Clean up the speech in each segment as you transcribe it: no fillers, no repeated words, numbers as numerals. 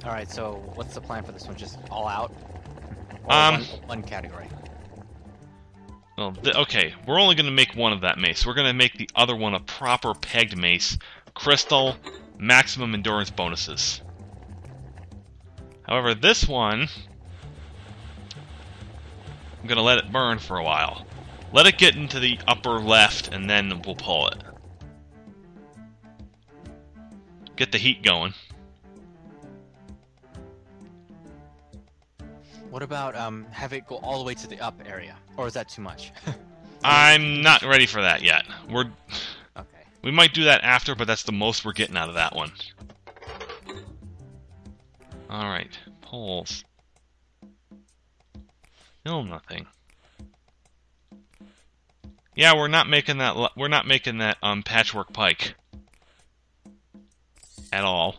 Alright, so what's the plan for this one? Just all out? Or one category? Well, okay, we're only going to make one of that mace. We're going to make the other one a proper pegged mace. Crystal, maximum endurance bonuses. However, this one, I'm going to let it burn for a while. Let it get into the upper left, and then we'll pull it. Get the heat going. What about have it go all the way to the up area? Or is that too much? I'm not ready for that yet. Okay. We might do that after, but that's the most we're getting out of that one. Alright, poles. Still nothing. Yeah, we're not making that patchwork pike. At all.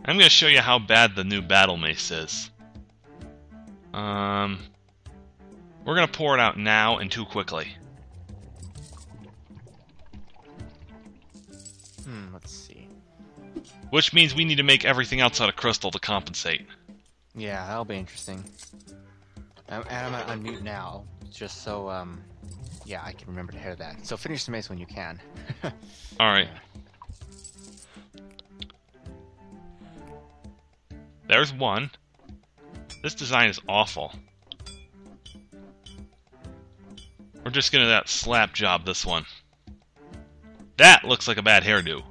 I'm going to show you how bad the new battle mace is. We're going to pour it out now and too quickly. Let's see. Which means we need to make everything else out of crystal to compensate. Yeah, that'll be interesting. And I'm gonna unmute now, just so, yeah, I can remember to hear that. So finish the mace when you can. Alright. There's one. This design is awful. We're just gonna that slap job this one. That looks like a bad hairdo.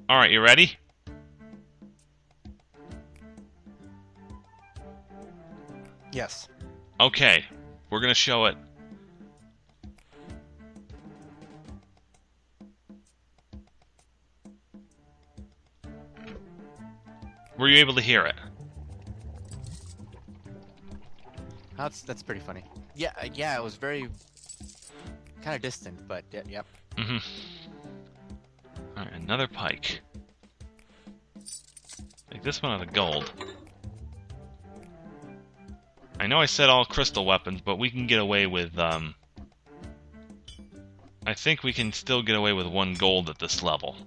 Alright, you ready? Yes. Okay, we're gonna show it. Were you able to hear it? That's pretty funny. Yeah, yeah, it was very kind of distant, but yep. Mm-hmm. Alright, another pike. Make this one out of gold. I know I said all crystal weapons, but we can get away with, I think we can still get away with 1 gold at this level.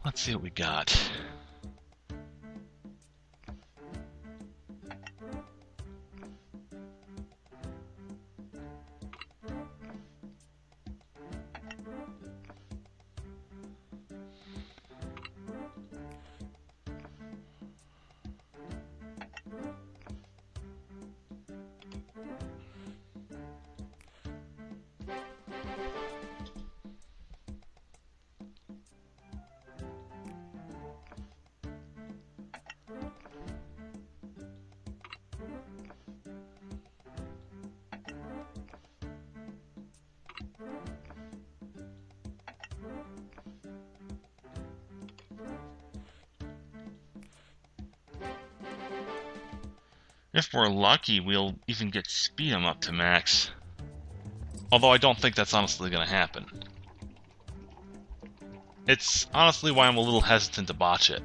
Let's see what we got. If we're lucky, we'll even get speed 'em up to max. Although I don't think that's honestly going to happen. It's honestly why I'm a little hesitant to botch it.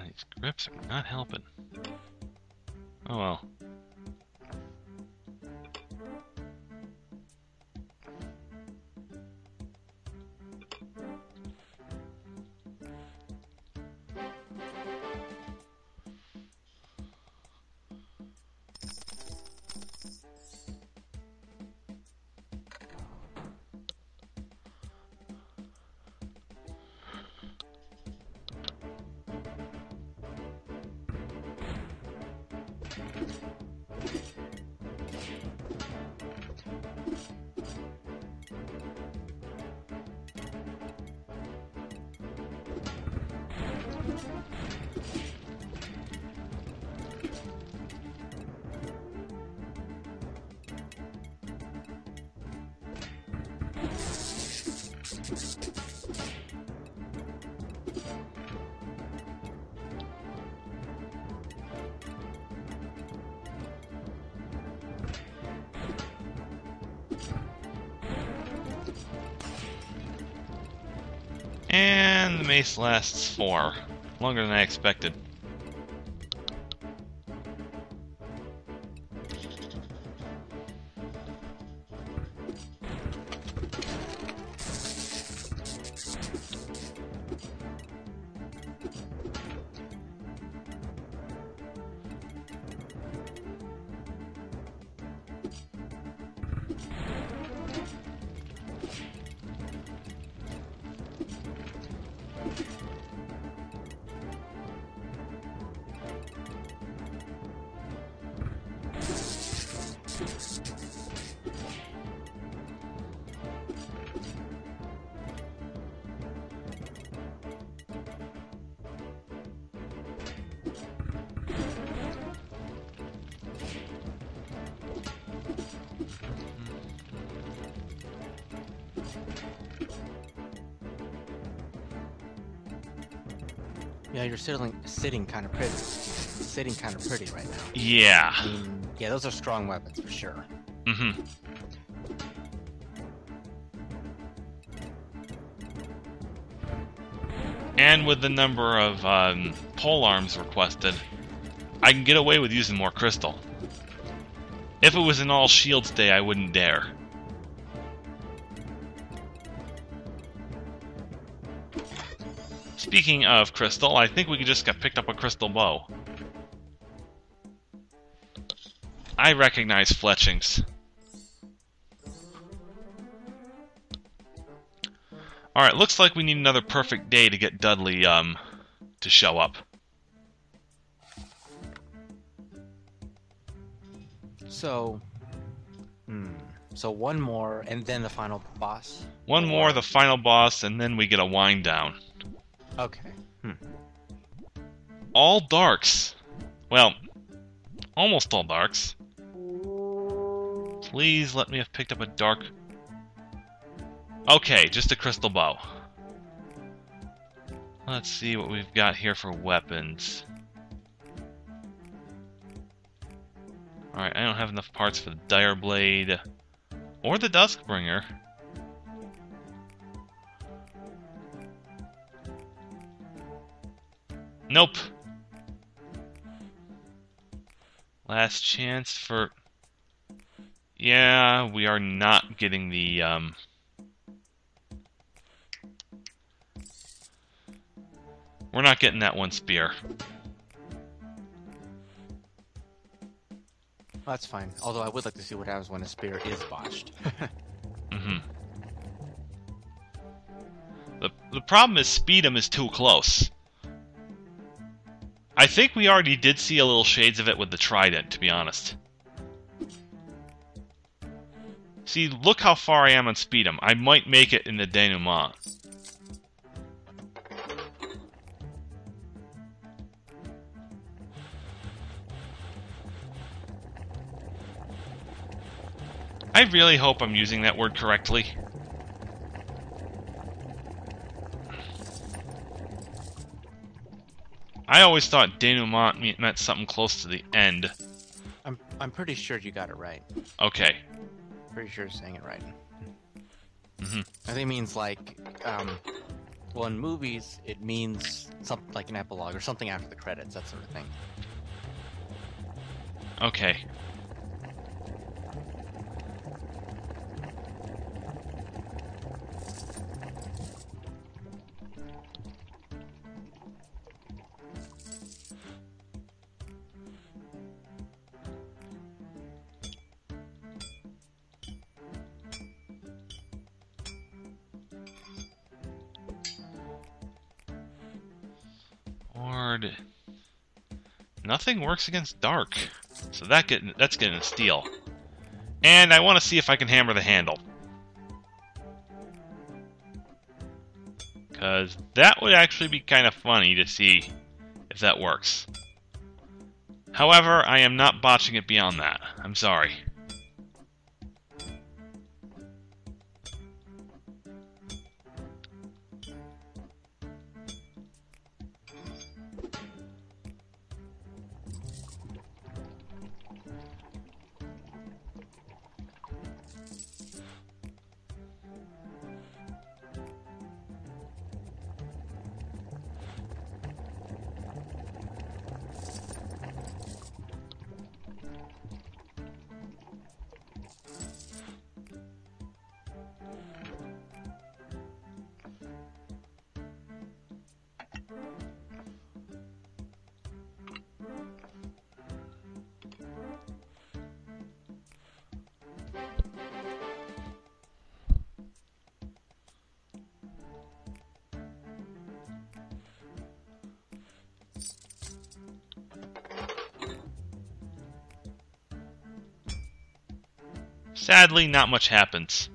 These grips are not helping. Oh well. And the mace lasts 4. Longer than I expected. Yeah, you're sitting kind of pretty. Sitting kind of pretty right now. Yeah. I mean, yeah, those are strong weapons for sure. Mm-hmm. And with the number of pole arms requested, I can get away with using more crystal. If it was an all shields day, I wouldn't dare. Speaking of crystal, I think we just got picked up a crystal bow. I recognize fletchings. Alright, looks like we need another perfect day to get Dudley, to show up. So, so one more, and then the final boss? One more, the final boss, and then we get a wind down. Okay. All darks. Well, almost all darks. Please let me have picked up a dark... Okay, just a crystal bow. Let's see what we've got here for weapons. Alright, I don't have enough parts for the Dire Blade or the Duskbringer. Nope. Last chance for... Yeah, we are not getting the, We're not getting that one spear. Well, that's fine. Although I would like to see what happens when a spear is botched. Mm-hmm. The problem is Speed'em is too close. I I think we already did see a little shades of it with the trident, to be honest. See, look how far I am on Speed'em. I might make it in the denouement. I really hope I'm using that word correctly. I always thought denouement meant something close to the end. I'm pretty sure you got it right. Okay. Pretty sure you're saying it right. Mm-hmm. I think it means like, well, in movies, it means something like an epilogue or something after the credits, that sort of thing. Okay. Nothing works against dark, so that's getting a steal. And I want to see if I can hammer the handle, because that would actually be kind of funny to see if that works. However, I am not botching it beyond that. I'm sorry. Sadly, not much happens.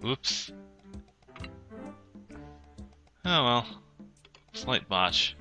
Oops. Oh well. Slight botch.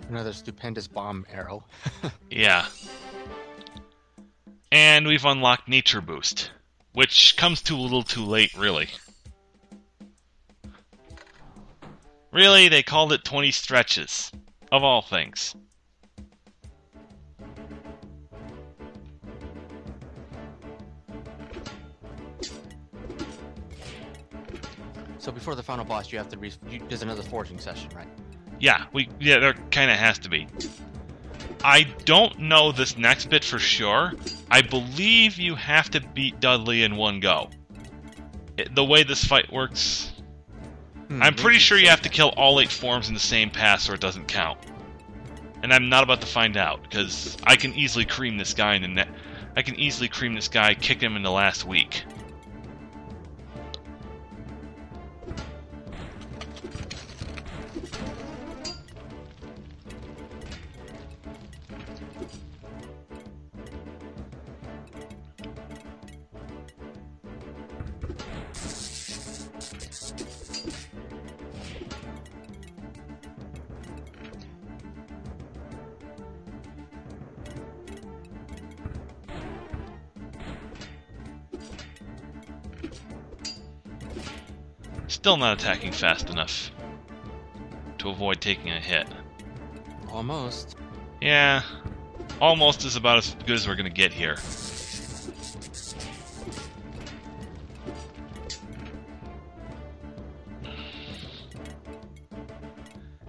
Another stupendous bomb arrow. Yeah. And we've unlocked Nature Boost, which comes too little too late, really. Really, they called it 20 stretches, of all things. So before the final boss, you have to there's another forging session, right? Yeah, there kind of has to be. I don't know this next bit for sure. I believe you have to beat Dudley in one go. The way this fight works, I'm pretty sure you have to kill all 8 forms in the same pass or it doesn't count. And I'm not about to find out, because I can easily cream this guy in the net. I can easily cream this guy, kick him in the last week. Still not attacking fast enough to avoid taking a hit. Almost. Yeah, almost is about as good as we're gonna get here.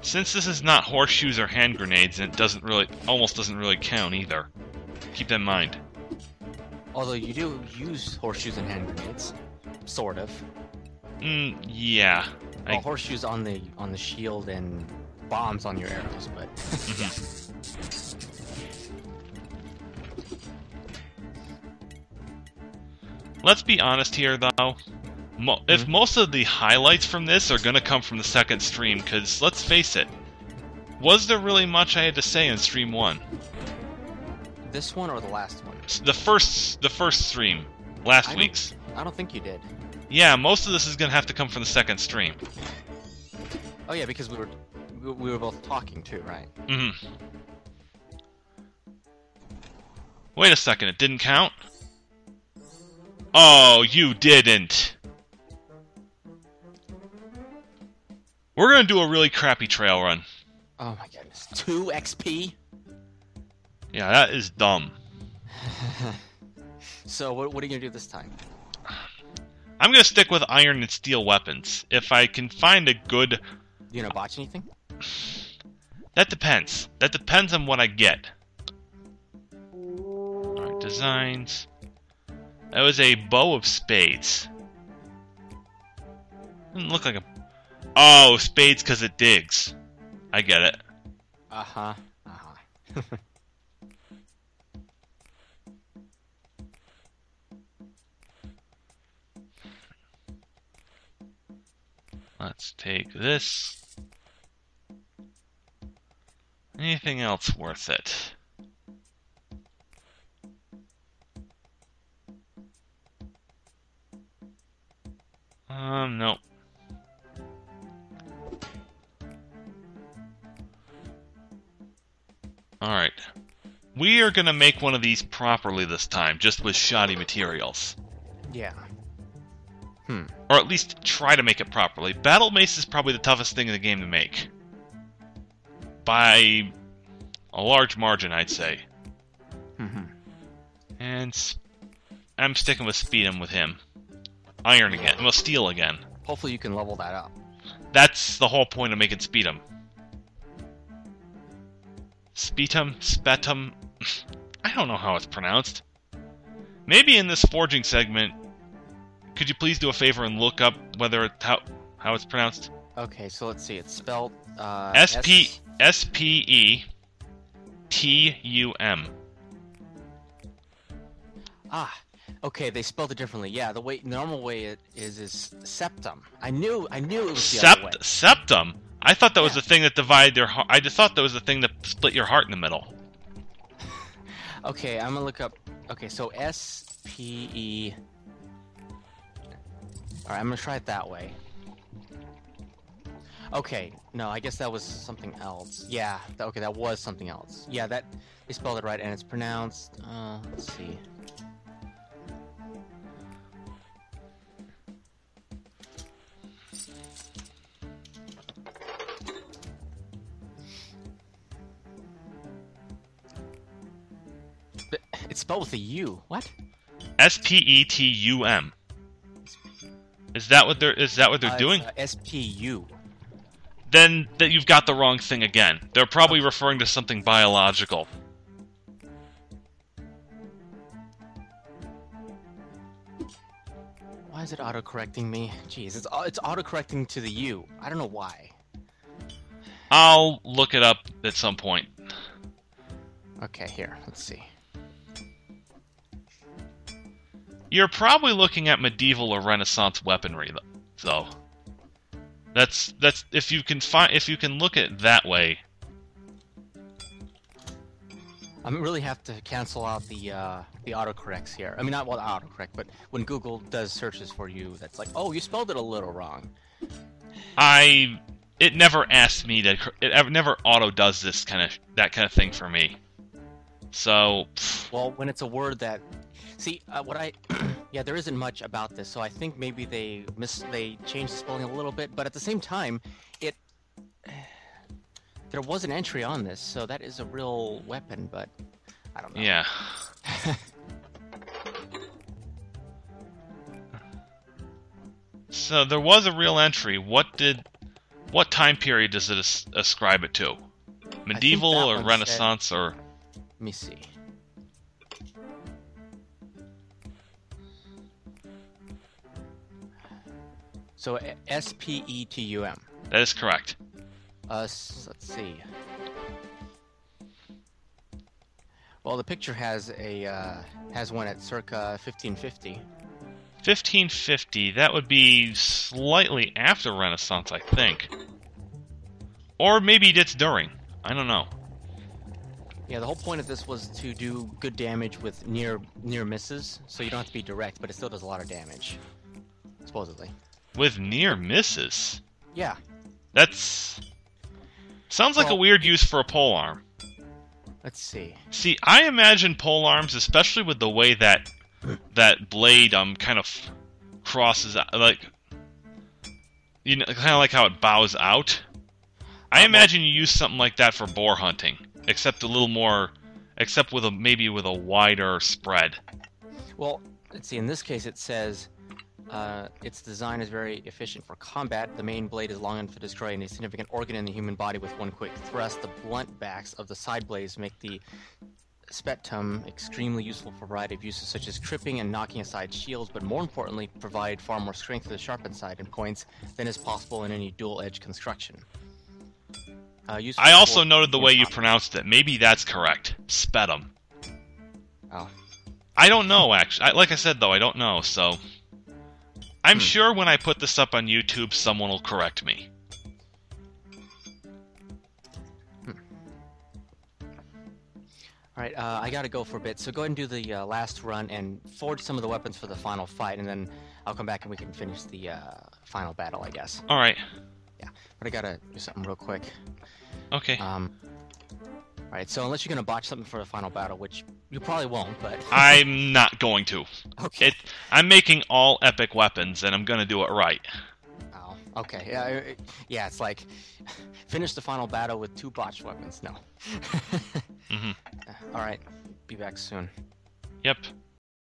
Since this is not horseshoes or hand grenades, and it almost doesn't really count either. Keep that in mind. Although you do use horseshoes and hand grenades, sort of. Yeah. Well, horseshoes on the shield and bombs on your arrows, but yeah. Let's be honest here, though. If most of the highlights from this are gonna come from the second stream, because let's face it, was there really much I had to say in stream 1? This one or the last one? The first stream, last week's. I don't think you did. Yeah, most of this is gonna have to come from the second stream. Oh yeah, because we were both talking too, right? Mm-hmm. Wait a second, it didn't count? Oh, you didn't. We're gonna do a really crappy trail run. Oh my goodness. 2 XP? Yeah, that is dumb. So what are you gonna do this time? I'm gonna stick with iron and steel weapons. If I can find a good... You gonna botch anything? That depends. That depends on what I get. Alright, designs. That was a bow of spades. Doesn't look like a... Oh, spades because it digs. I get it. Uh-huh. Uh-huh. Let's take this. Anything else worth it? Nope. Alright. We are gonna make one of these properly this time, just with shoddy materials. Yeah. Or at least try to make it properly. Battle Mace is probably the toughest thing in the game to make. By a large margin, I'd say. And I'm sticking with Speed'em with him. Iron again. Well, steel again. Hopefully you can level that up. That's the whole point of making Speed'em. Spetum, Spetum. I don't know how it's pronounced. Maybe in this forging segment, could you please do a favor and look up whether it, how it's pronounced? Okay, so let's see. It's spelled S-P-E-T-U-M. Ah, okay. They spelled it differently. Yeah, the normal way it is septum. I knew it was the other way. Septum. I thought that was the thing that divided their heart. I just thought that was the thing that split your heart in the middle. Okay, I'm gonna look up. Okay, so S-P-E. Alright, I'm gonna try it that way. Okay, no, I guess that was something else. Yeah, okay, that was something else. Yeah, that they spelled it right, and it's pronounced. Let's see. It's spelled with a U. What? Spetum. Is that what they're doing? SPU. Then that you've got the wrong thing again. They're probably referring to something biological. Why is it auto-correcting me? Jeez, it's auto-correcting to the U. I don't know why. I'll look it up at some point. Okay, here, let's see. You're probably looking at medieval or Renaissance weaponry, though. That's if you can look at it that way. I really have to cancel out the autocorrects here. I mean, not well autocorrect, but when Google does searches for you, that's like, oh, you spelled it a little wrong. It never asks me to. It never auto does that kind of thing for me. So. Well, when it's a word that. See, yeah, there isn't much about this, so I think maybe they changed the spelling a little bit, but at the same time, there was an entry on this, so that is a real weapon, but I don't know. Yeah. So there was a real entry. What time period does it ascribe it to? Medieval or Renaissance or? Let me see. So SPETUM. That is correct. Let's see. Well, the picture has one at circa 1550. 1550. That would be slightly after Renaissance, I think. Or maybe it's during. I don't know. Yeah, the whole point of this was to do good damage with near misses, so you don't have to be direct, but it still does a lot of damage, supposedly. With near misses? Yeah. Sounds like a weird use for a polearm. Let's see. See, I imagine polearms, especially with the way that blade kind of crosses out, like, you know, kind of like how it bows out. I imagine you use something like that for boar hunting, except a little more, except with maybe with a wider spread. Well, let's see. In this case, it says. Its design is very efficient for combat. The main blade is long enough to destroy any significant organ in the human body with one quick thrust. The blunt backs of the side blades make the spetum extremely useful for a variety of uses, such as tripping and knocking aside shields, but more importantly, provide far more strength to the sharpened side and points than is possible in any dual-edge construction. I also noted the way you pronounced it. Maybe that's correct. Spetum. Oh. I don't know, actually. Like I said, though, I don't know, so... I'm sure when I put this up on YouTube, someone will correct me. Alright, I gotta go for a bit, so go ahead and do the last run and forge some of the weapons for the final fight, and then I'll come back and we can finish the final battle, I guess. Alright. Yeah, but I gotta do something real quick. Okay. Alright, so unless you're gonna botch something for the final battle, which you probably won't, but... I'm not going to. Okay. I'm making all epic weapons, and I'm gonna do it right. Oh, okay. Yeah, it's like, finish the final battle with 2 botched weapons. No. Mm-hmm. Alright, be back soon. Yep.